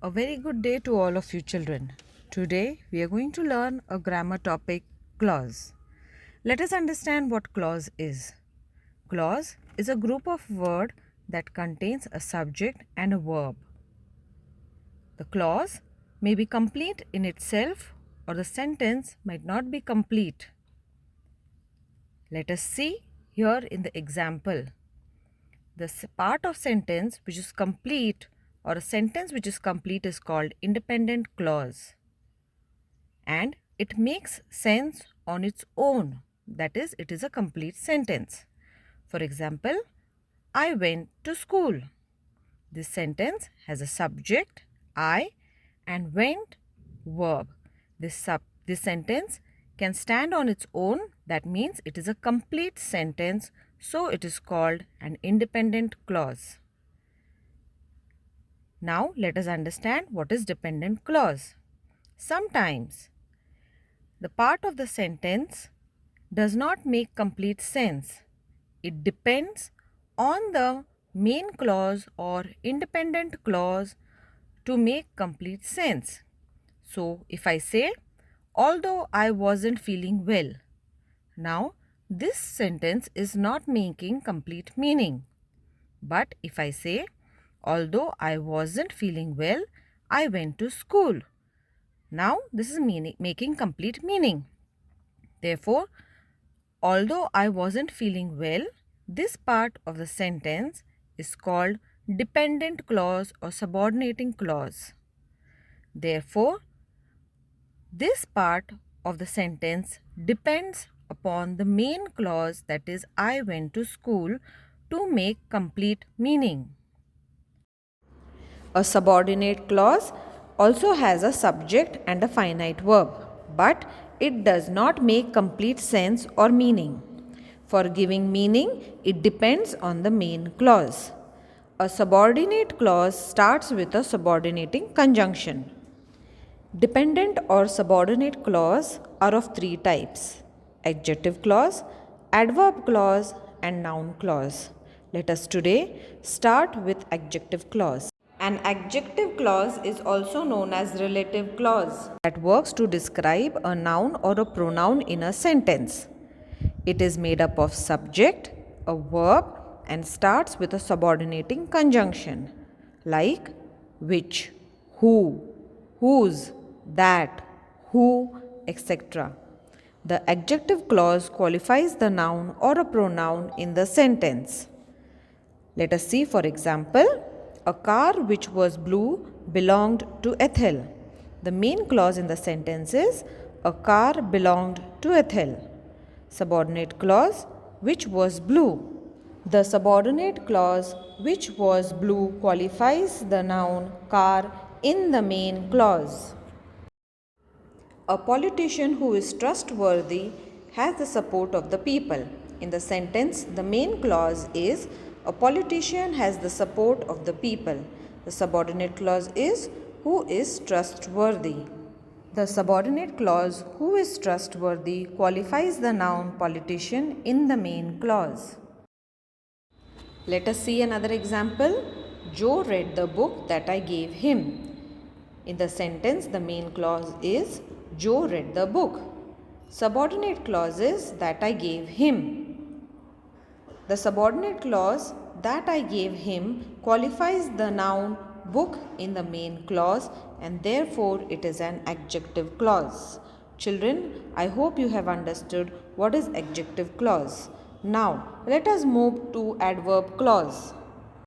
A very good day to all of you children. Today we are going to learn a grammar topic, clause. Let us understand what clause is. Clause is a group of words that contains a subject and a verb. The clause may be complete in itself or the sentence might not be complete. Let us see here in the example. The part of sentence which is complete or a sentence which is complete is called independent clause. And it makes sense on its own. That is, it is a complete sentence. For example, I went to school. This sentence has a subject, I, and went, verb. This sentence can stand on its own. That means it is a complete sentence. So it is called an independent clause. Now let us understand what is dependent clause. Sometimes the part of the sentence does not make complete sense. It depends on the main clause or independent clause to make complete sense. So, if I say, although I wasn't feeling well, now this sentence is not making complete meaning. But if I say, although I wasn't feeling well, I went to school. Now this is making complete meaning. Therefore, although I wasn't feeling well, this part of the sentence is called dependent clause or subordinating clause. Therefore, this part of the sentence depends upon the main clause, that is, I went to school, to make complete meaning. A subordinate clause also has a subject and a finite verb, but it does not make complete sense or meaning. For giving meaning, it depends on the main clause. A subordinate clause starts with a subordinating conjunction. Dependent or subordinate clause are of three types: adjective clause, adverb clause, and noun clause. Let us today start with adjective clause. An adjective clause is also known as relative clause that works to describe a noun or a pronoun in a sentence. It is made up of subject, a verb, and starts with a subordinating conjunction like which, who, whose, that, who, etc. The adjective clause qualifies the noun or a pronoun in the sentence. Let us see, for example, a car which was blue belonged to Ethel. The main clause in the sentence is a car belonged to Ethel. Subordinate clause, which was blue. The subordinate clause, which was blue, qualifies the noun car in the main clause. A politician who is trustworthy has the support of the people. In the sentence, the main clause is a politician has the support of the people. The subordinate clause is who is trustworthy. The subordinate clause who is trustworthy qualifies the noun politician in the main clause. Let us see another example. Joe read the book that I gave him. In the sentence, the main clause is Joe read the book. Subordinate clause is that I gave him. The subordinate clause that I gave him qualifies the noun book in the main clause, and therefore it is an adjective clause. Children, I hope you have understood what is adjective clause. Now, let us move to adverb clause.